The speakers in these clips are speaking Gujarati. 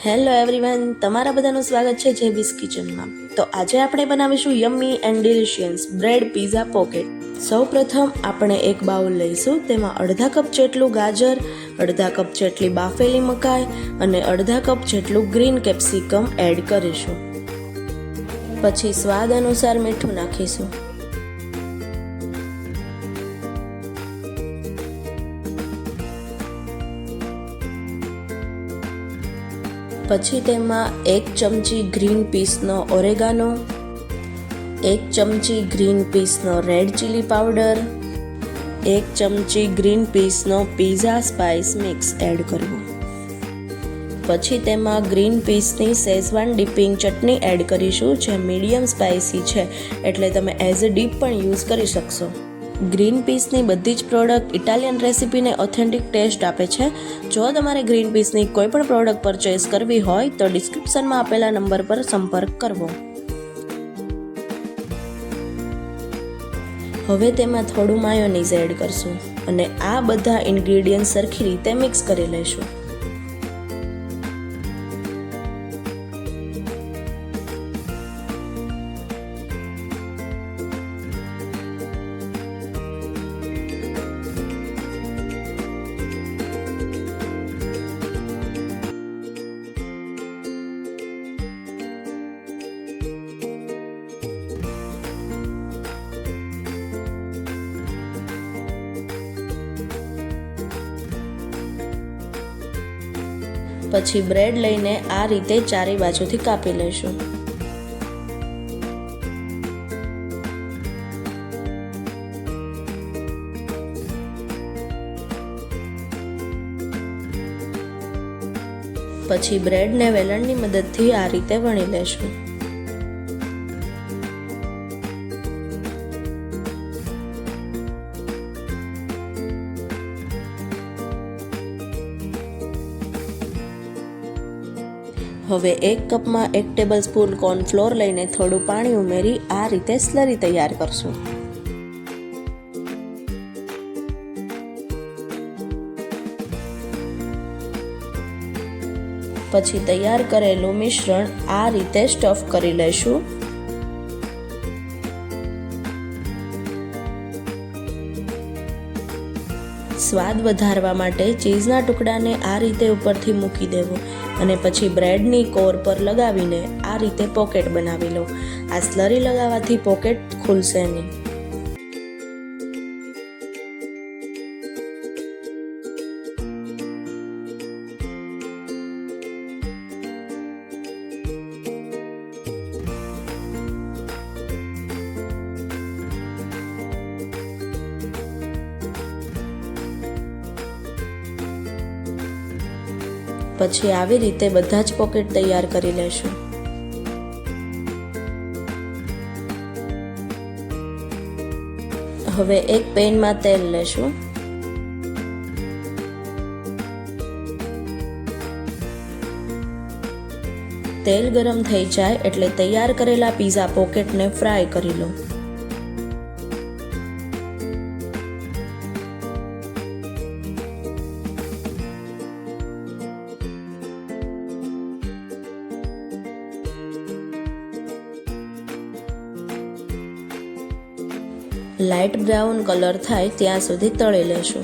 હેલો એવરીવન, તમારા બધાનું સ્વાગત છે જેવીસ કિચનમાં. તો આજે આપણે બનાવીશું yummy and delicious bread pizza pocket. સૌપ્રથમ આપણે એક બાઉલ લઈશું. તેમાં અડધા કપ જેટલું ગાજર, અડધા કપ જેટલી બાફેલી મકાઈ અને અડધા કપ જેટલું ગ્રીન કેપ્સિકમ એડ કરીશું. પછી સ્વાદ અનુસાર મીઠું નાખીશું. પછી તેમાં 1 ચમચી ગ્રીન પીસનો ઓરેગાનો, 1 ચમચી ગ્રીન પીસનો રેડ ચીલી પાવડર, 1 ચમચી ગ્રીન પીસનો પીઝા સ્પાઇસ મિક્સ એડ કરવું. પછી તેમાં ગ્રીન પીસની શેઝવાન ડિપિંગ ચટણી એડ કરીશું, જે મીડિયમ સ્પાઇસી છે એટલે તમે એઝ અ ડીપ પણ યુઝ કરી શકશો. ગ્રીન પીસની બધી જ પ્રોડક્ટ ઇટાલિયન રેસિપીને ઓથેન્ટિક ટેસ્ટ આપે છે. જો તમારે ગ્રીન પીસની કોઈ પણ પ્રોડક્ટ પરચેસ કરવી હોય તો ડિસ્ક્રિપ્શનમાં આપેલા નંબર પર સંપર્ક કરવો. હવે તેમાં થોડું માયોનીઝ એડ કરશું અને આ બધા ઇન્ગ્રેડિયન્ટ સરખી રીતે મિક્સ કરી લઈશું. પછી બ્રેડ લઈને આ રીતે ચારે બાજુથી કાપી લઈશું. પછી બ્રેડને વેલણની મદદથી આ રીતે વણી લેશું. હવે 1 કપમાં 1 ટેબલ સ્પૂન કોર્નફ્લોર લઈને થોડું પાણી ઉમેરી આ રીતે સ્લરી તૈયાર કરશું. પછી તૈયાર કરેલું મિશ્રણ આ રીતે સ્ટફ કરી લેશું. સ્વાદ વધારવા માટે ચીઝના ટુકડાને આ રીતે ઉપરથી મૂકી દેવો અને પછી બ્રેડની કોર પર લગાવીને આ રીતે પોકેટ બનાવી લો. આ સ્લરી લગાવવાથી પોકેટ ખુલશે નહીં. પછી આવી રીતે બધા જ પોકેટ તૈયાર કરી લેશું. હવે એક પેનમાં તેલ લેશું. તેલ ગરમ થઈ જાય એટલે તૈયાર કરેલા પીઝા પોકેટને ફ્રાય કરી લો. લાઇટ બ્રાઉન કલર થાય ત્યાં સુધી તળી લેશું.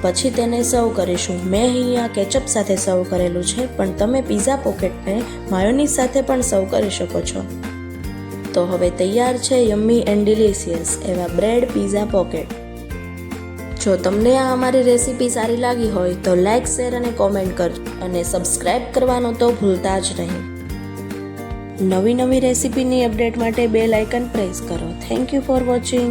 પછી તેને સર્વ કરીશું. મેં અહીંયા કેચઅપ સાથે સર્વ કરેલું છે, પણ તમે પીઝા પોકેટને માયોનીઝ સાથે પણ સર્વ કરી શકો છો. તો હવે તૈયાર છે યમ્મી એન્ડ ડિલિશિયસ એવા બ્રેડ પીઝા પોકેટ. જો તમને આ અમારી રેસીપી સારી લાગી હોય તો લાઇક, શેર અને કોમેન્ટ કરજો અને સબસ્ક્રાઇબ કરવાનું તો ભૂલતા જ નહીં. નવી રેસીપીની અપડેટ માટે બેલ આઇકન પ્રેસ કરો. Thank you for watching.